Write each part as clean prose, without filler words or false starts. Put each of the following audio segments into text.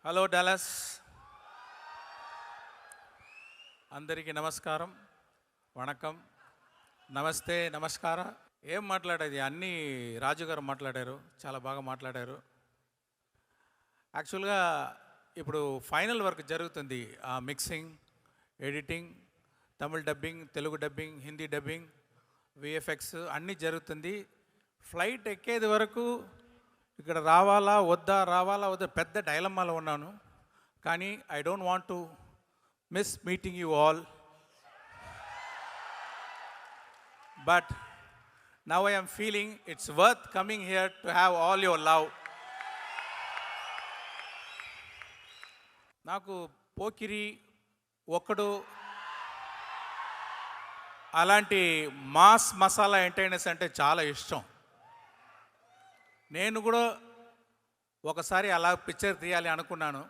Hello Dallas, అందరికీ నమస్కారం, వణకం, నమస్తే, నమస్కార. ఏం మాట్లాడేది, అన్నీ రాజుగారు మాట్లాడారు, చాలా బాగా మాట్లాడారు. యాక్చువల్గా ఇప్పుడు ఫైనల్ వర్క్ జరుగుతుంది, ఆ mixing, editing, Tamil dubbing, Telugu dubbing, Hindi dubbing, VFX అన్నీ జరుగుతుంది. ఫ్లైట్ ఎక్కేది వరకు ఇక్కడ రావాలా వద్దా పెద్ద డైలమాలో ఉన్నాను. కానీ I don't want to miss meeting you all, but now I am feeling it's worth coming here to have all your love. నాకు పోకిరి, ఒక్కడు అలాంటి మాస్ మసాలా ఎంటర్టైనర్స్ అంటే చాలా ఇష్టం. నేను కూడా ఒకసారి అలా పిక్చర్ తీయాలి అనుకున్నాను.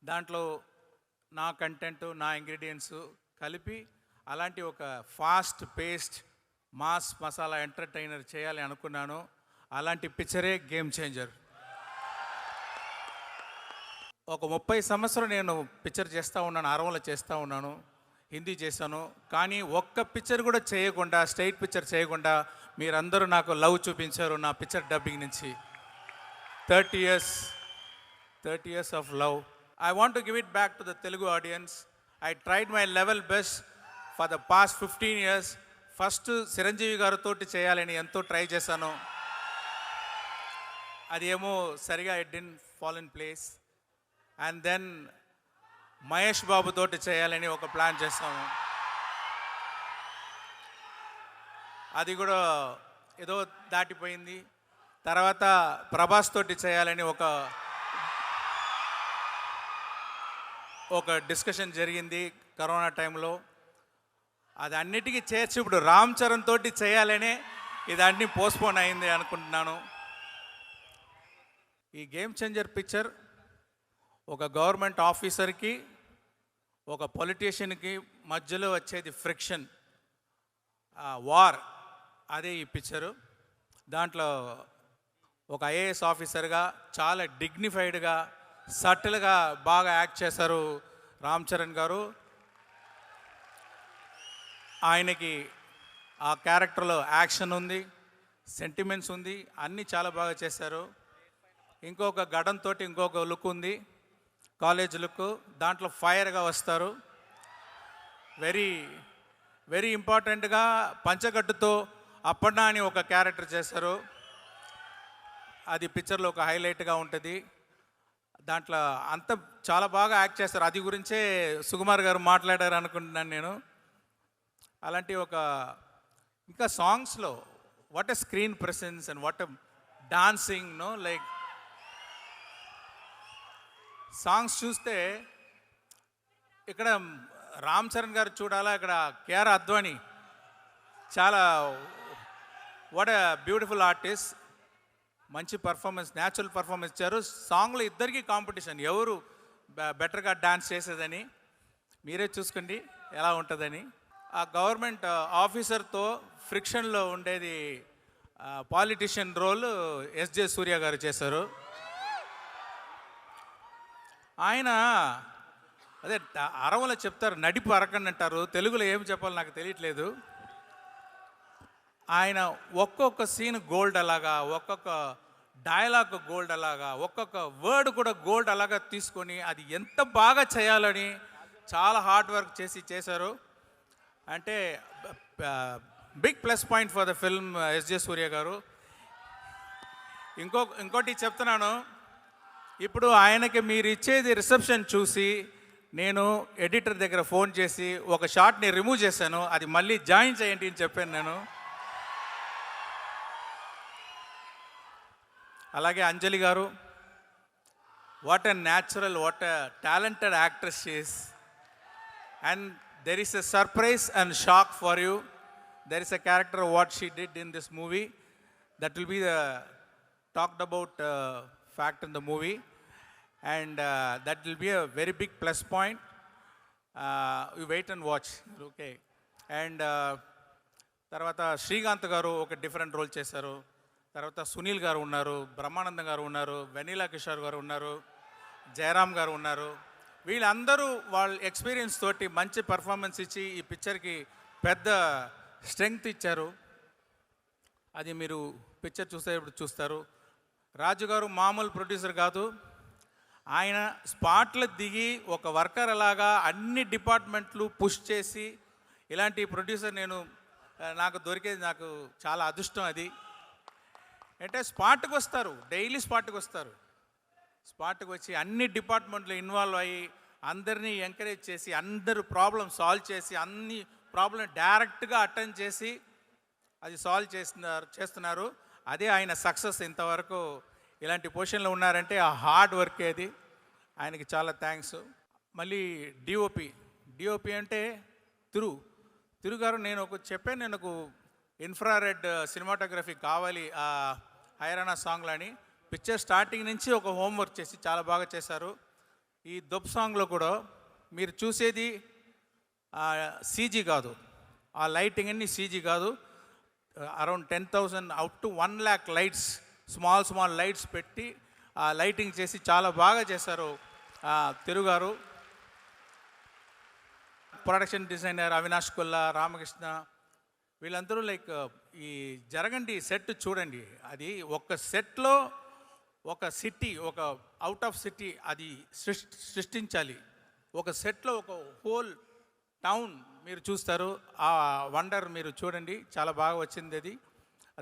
దాంట్లో నా కంటెంట్, నా ఇంగ్రీడియంట్స్ కలిపి అలాంటి ఒక fast paced mass masala entertainer చేయాలి అనుకున్నాను. అలాంటి పిక్చరే గేమ్ చేంజర్. ఒక 30 సంవత్సరం నేను పిక్చర్ చేస్తూ ఉన్నాను, అరవలో చేస్తూ ఉన్నాను, హిందీ చేశాను. కానీ ఒక్క పిక్చర్ కూడా చేయకుండా, స్ట్రైట్ పిక్చర్ చేయకుండా మీరందరూ నాకు లవ్ చూపించారు నా పిక్చర్ డబ్బింగ్ నుంచి. 30 years of love. I want to give it back to the Telugu audience. I tried my level best for the past 15 years. First Chiranjeevi గారితో చేయాలని ఎంతో ట్రై చేశాను. అది ఏమో సరిగా it didn't fall in place. And then Mahesh Babu తోటి చేయాలని ఒక ప్లాన్ చేస్తాము. అది కూడా ఏదో దాటిపోయింది. తర్వాత ప్రభాస్ తోటి చేయాలని ఒక డిస్కషన్ జరిగింది కరోనా టైంలో. అది అన్నిటికీ చేర్చి ఇప్పుడు రామ్ చరణ్ తోటి చేయాలనే ఇది అన్నీ పోస్ట్పోన్ అయింది అనుకుంటున్నాను. ఈ గేమ్ చేంజర్ పిక్చర్ ఒక గవర్నమెంట్ ఆఫీసర్కి, ఒక పొలిటీషియన్కి మధ్యలో వచ్చేది ఫ్రిక్షన్, వార్, అదే ఈ పిక్చరు. దాంట్లో ఒక ఐఏఎస్ ఆఫీసర్గా చాలా డిగ్నిఫైడ్గా, సటిల్గా బాగా యాక్ట్ చేశారు రామ్ చరణ్ గారు. ఆయనకి ఆ క్యారెక్టర్లో యాక్షన్ ఉంది, సెంటిమెంట్స్ ఉంది, అన్నీ చాలా బాగా చేశారు. ఇంకొక గడంతో ఇంకొక లుక్ ఉంది, కాలేజ్ లుక్. దాంట్లో ఫైర్గా వస్తారు. వెరీ వెరీ ఇంపార్టెంట్గా పంచగట్టుతో అప్పన్నా అని ఒక క్యారెక్టర్ చేశారు. అది పిక్చర్లో ఒక హైలైట్గా ఉంటుంది. దాంట్లో అంత చాలా బాగా యాక్ట్ చేస్తారు. అది గురించే సుకుమార్ గారు మాట్లాడారు అనుకుంటున్నాను నేను. అలాంటి ఒక ఇంకా సాంగ్స్లో what a screen presence and what a dancing, no like songs చూస్తే ఇక్కడ రామ్ చరణ్ గారు చూడాలా, ఇక్కడ కేఆర్ అద్వానీ చాలా వాట్ ఎ బ్యూటిఫుల్ ఆర్టిస్ట్. మంచి పర్ఫార్మెన్స్, న్యాచురల్ పర్ఫార్మెన్స్ ఇచ్చారు. సాంగ్లో ఇద్దరికీ కాంపిటీషన్, ఎవరు బెటర్గా డాన్స్ చేసేదని. మీరే చూసుకోండి ఎలా ఉంటుందని. ఆ గవర్నమెంట్ ఆఫీసర్తో ఫ్రిక్షన్లో ఉండేది పాలిటిషియన్ రోల్ ఎస్జే సూర్య గారు చేశారు. ఆయన అదే అరవలో చెప్తారు, నడిపు అరకండి అంటారు. తెలుగులో ఏం చెప్పాలో నాకు తెలియట్లేదు. ఆయన ఒక్కొక్క సీన్ గోల్డ్ అలాగా, ఒక్కొక్క డైలాగ్ గోల్డ్ అలాగా, ఒక్కొక్క వర్డ్ కూడా గోల్డ్ అలాగా తీసుకొని అది ఎంత బాగా చేయాలని చాలా హార్డ్ వర్క్ చేశారు. అంటే big plus point for the film SJ Surya garu. ఇంకోటి చెప్తున్నాను, ఇప్పుడు ఆయనకి మీరు ఇచ్చేది రిసెప్షన్ చూసి నేను ఎడిటర్ దగ్గర ఫోన్ చేసి ఒక షాట్ని రిమూవ్ చేశాను, అది మళ్ళీ జాయిన్ చేయండి అని చెప్పాను నేను. అలాగే అంజలి గారు, what a natural, what a talented actress she is. And there is a surprise and shock for you. There is a character what she did in this movie that will be the talked about fact in the movie, and that will be a very big plus point. You wait and watch, okay. And తర్వాత శ్రీకాంత్ గారు ఒక different role చేశారు. తర్వాత సునీల్ గారు ఉన్నారు, బ్రహ్మానందం గారు ఉన్నారు, vanilla Kishore గారు ఉన్నారు, జయరామ్ గారు ఉన్నారు. వీళ్ళందరూ వాళ్ళ ఎక్స్పీరియన్స్ తోటి మంచి పర్ఫార్మెన్స్ ఇచ్చి ఈ పిక్చర్కి పెద్ద స్ట్రెంగ్త్ ఇచ్చారు. అది మీరు పిక్చర్ చూసేటప్పుడు చూస్తారు. రాజు గారు మామూలు ప్రొడ్యూసర్ కాదు. ఆయన స్పాట్లో దిగి ఒక వర్కర్ అలాగా అన్ని డిపార్ట్మెంట్లు పుష్ చేసి ఇలాంటి ప్రొడ్యూసర్ నాకు దొరికేది నాకు చాలా అదృష్టం. అది అంటే స్పాట్కి వస్తారు, డైలీ స్పాట్కి వస్తారు. స్పాట్కి వచ్చి అన్ని డిపార్ట్మెంట్లో ఇన్వాల్వ్ అయ్యి అందరినీ ఎంకరేజ్ చేసి అందరూ ప్రాబ్లం సాల్వ్ చేసి అన్ని ప్రాబ్లం డైరెక్ట్గా అటెండ్ చేసి అది సాల్వ్ చేస్తున్నారు. అదే ఆయన సక్సెస్. ఇంతవరకు ఇలాంటి పొజిషన్లో ఉన్నారంటే ఆ హార్డ్ వర్క్ అది. ఆయనకి చాలా థ్యాంక్స్. మళ్ళీ డిఓపి అంటే తిరుగారు నేను చెప్పాను, నేను ఇన్ఫ్రారెడ్ సినిమాటోగ్రఫీ కావాలి ఆ హైరానా సాంగ్లో అని. పిక్చర్ స్టార్టింగ్ నుంచి ఒక హోంవర్క్ చేసి చాలా బాగా చేశారు. ఈ దొబ్ సాంగ్లో కూడా మీరు చూసేది సీజీ కాదు, ఆ లైటింగ్ అన్ని సీజీ కాదు. Around 10,000 up to 1 lakh lights, small lights పెట్టి ఆ లైటింగ్ చేసి చాలా బాగా చేశారు తిరుగారు. ప్రొడక్షన్ డిజైనర్ అవినాష్ కొల్లా, రామకృష్ణ, వీళ్ళందరూ ఈ జరగండి సెట్ చూడండి. అది ఒక సెట్లో ఒక సిటీ, ఒక అవుట్ ఆఫ్ సిటీ అది సృష్టించాలి. ఒక సెట్లో ఒక హోల్ టౌన్ మీరు చూస్తారు. ఆ వండర్ మీరు చూడండి, చాలా బాగా వచ్చింది అది.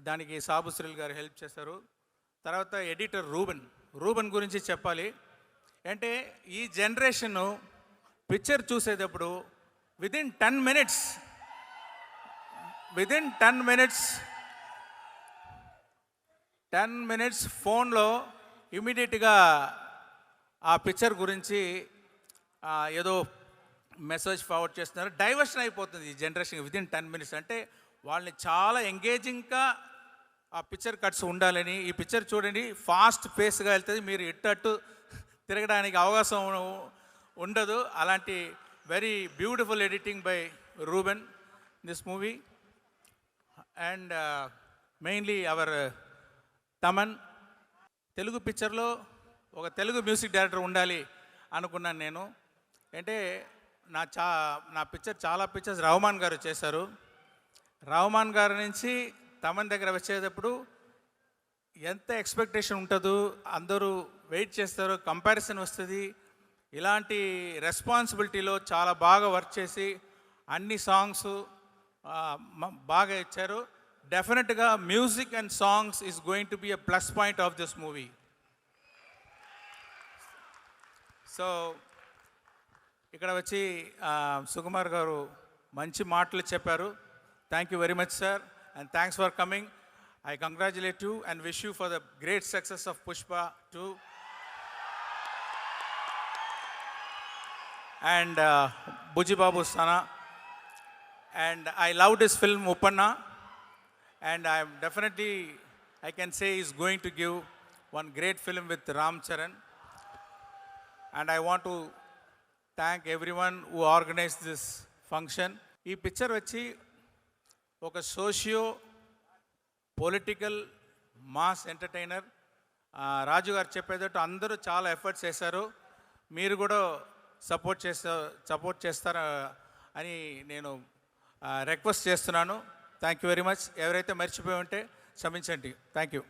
దానికి సాబుశ్రీల్ గారు హెల్ప్ చేశారు. తర్వాత ఎడిటర్ రూబెన్ గురించి చెప్పాలి. అంటే ఈ జనరేషను పిక్చర్ చూసేటప్పుడు విదిన్ 10 మినిట్స్ ఫోన్లో ఇమీడియట్గా ఆ పిక్చర్ గురించి ఏదో మెసేజ్ ఫార్వర్డ్ చేస్తున్నారు. డైవర్షన్ అయిపోతుంది ఈ జనరేషన్ విదిన్ 10 minutes. అంటే వాళ్ళని చాలా ఎంగేజింగ్గా ఆ పిక్చర్ కట్స్ ఉండాలని. ఈ పిక్చర్ చూడండి, ఫాస్ట్ పేస్గా వెళ్తుంది, మీరు ఇట్టట్టు తిరగడానికి అవకాశం ఉండదు. అలాంటి very beautiful editing by Ruben this movie. And mainly our Thaman. Telugu పిక్చర్లో ఒక తెలుగు మ్యూజిక్ డైరెక్టర్ ఉండాలి అనుకున్నాను నేను. అంటే నా పిక్చర్ చాలా పిక్చర్స్ రహమాన్ గారు చేశారు. రహమాన్ గారి నుంచి తమన్ దగ్గర వచ్చేటప్పుడు ఎంత ఎక్స్పెక్టేషన్ ఉంటుందో, అందరూ వెయిట్ చేస్తారు, కంపారిజన్ వస్తుంది. ఇలాంటి రెస్పాన్సిబిలిటీలో చాలా బాగా వర్క్ చేసి అన్ని సాంగ్స్ బాగా ఇచ్చారు. డెఫినెట్గా music and songs is going to be a plus point of this movie. So ఇక్కడ వచ్చి సుకుమార్ గారు మంచి మాటలు చెప్పారు. Thank you very much sir, and thanks for coming. I congratulate you and wish you for the great success of Pushpa 2. And Buji Babu Sana. And I loved his film Uppanna. And I can say he's going to give one great film with Ram Charan. And I want to thank everyone who organized this function. Ee picture vachi oka socio political mass entertainer Raju garu చెప్పేటట్టు అందరూ చాలా efforts చేశారు. మీరు కూడా support చేస్తారా అని నేను request చేస్తున్నాను. Thank you very much. ఎవరైతే మర్చిపోయి ఉంటే క్షమించండి. Thank you.